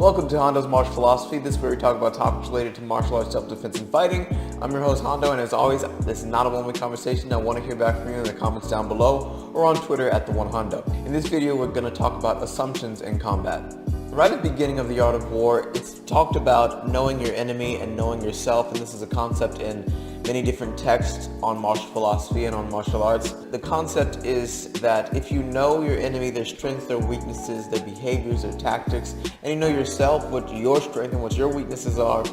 Welcome to Hondo's Martial Philosophy. This is where we talk about topics related to martial arts, self-defense, and fighting. I'm your host, Hondo, and as always, this is not a one-way conversation. I want to hear back from you in the comments down below or on Twitter at @the1Hondo. In this video, we're going to talk about assumptions in combat. Right at the beginning of The Art of War, it's talked about knowing your enemy and knowing yourself, and this is a concept in many different texts on martial philosophy and on martial arts. The concept is that if you know your enemy, their strengths, their weaknesses, their behaviors, their tactics, and you know yourself, what your strength and what your weaknesses are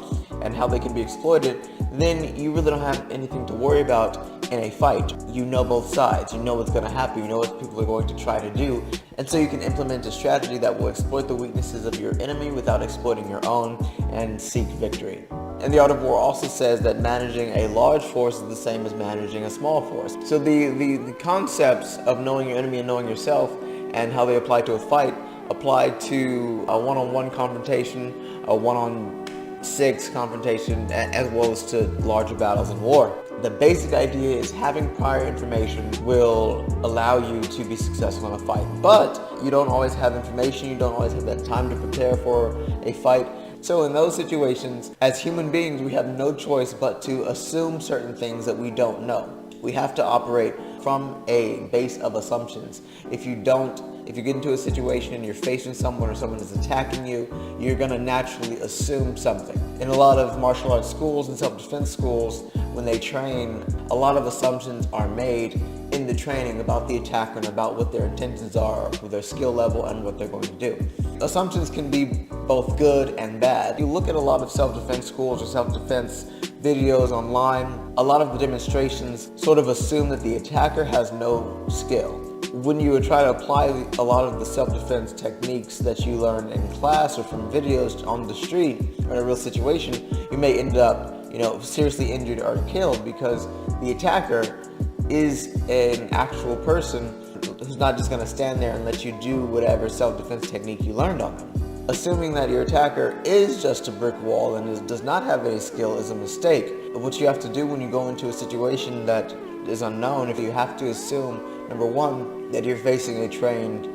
and how they can be exploited, then you really don't have anything to worry about in a fight. You know both sides, you know what's going to happen, you know what people are going to try to do, and so you can implement a strategy that will exploit the weaknesses of your enemy without exploiting your own and seek victory. And The Art of War also says that managing a large force is the same as managing a small force. So the concepts of knowing your enemy and knowing yourself and how they apply to a fight apply to a one-on-one confrontation, a one-on-6 confrontation, as well as to larger battles in war. The basic idea is having prior information will allow you to be successful in a fight. But you don't always have information, you don't always have that time to prepare for a fight. So in those situations, as human beings, we have no choice but to assume certain things that we don't know. We have to operate from a base of assumptions. If you get into a situation and you're facing someone or someone is attacking you, you're going to naturally assume something. In a lot of martial arts schools and self-defense schools, when they train, a lot of assumptions are made in the training about the attacker and about what their intentions are, their skill level, and what they're going to do. Assumptions can be both good and bad. You look at a lot of self-defense schools or self-defense videos online, a lot of the demonstrations sort of assume that the attacker has no skill. When you try to apply a lot of the self-defense techniques that you learn in class or from videos on the street or in a real situation, you may end up, seriously injured or killed because the attacker is an actual person who's not just going to stand there and let you do whatever self-defense technique you learned on them. Assuming that your attacker is just a brick wall and does not have any skill is a mistake. What you have to do when you go into a situation that is unknown, if you have to assume, number one, that you're facing a trained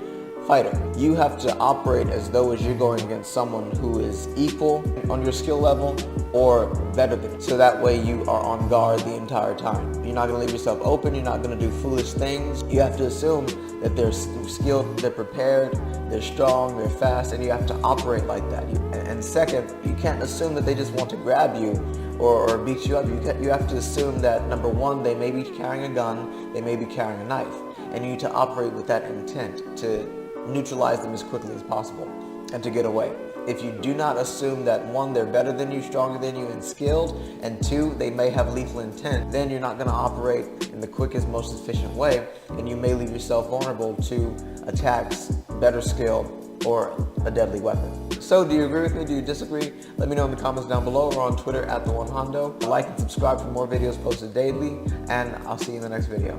fighter. You have to operate as though you're going against someone who is equal on your skill level or better than you. So that way you are on guard the entire time. You're not going to leave yourself open. You're not going to do foolish things. You have to assume that they're skilled, they're prepared, they're strong, they're fast, and you have to operate like that. And second, you can't assume that they just want to grab you or beat you up. You have to assume that, number one, they may be carrying a gun, they may be carrying a knife, and you need to operate with that intent to neutralize them as quickly as possible and to get away. If you do not assume that, one, they're better than you, stronger than you, and skilled, and two, they may have lethal intent, then you're not going to operate in the quickest, most efficient way, and you may leave yourself vulnerable to attacks, better skilled, or a deadly weapon. So do you agree with me? Do you disagree? Let me know in the comments down below or on Twitter @the1Hondo. Like and subscribe for more videos posted daily, and I'll see you in the next video.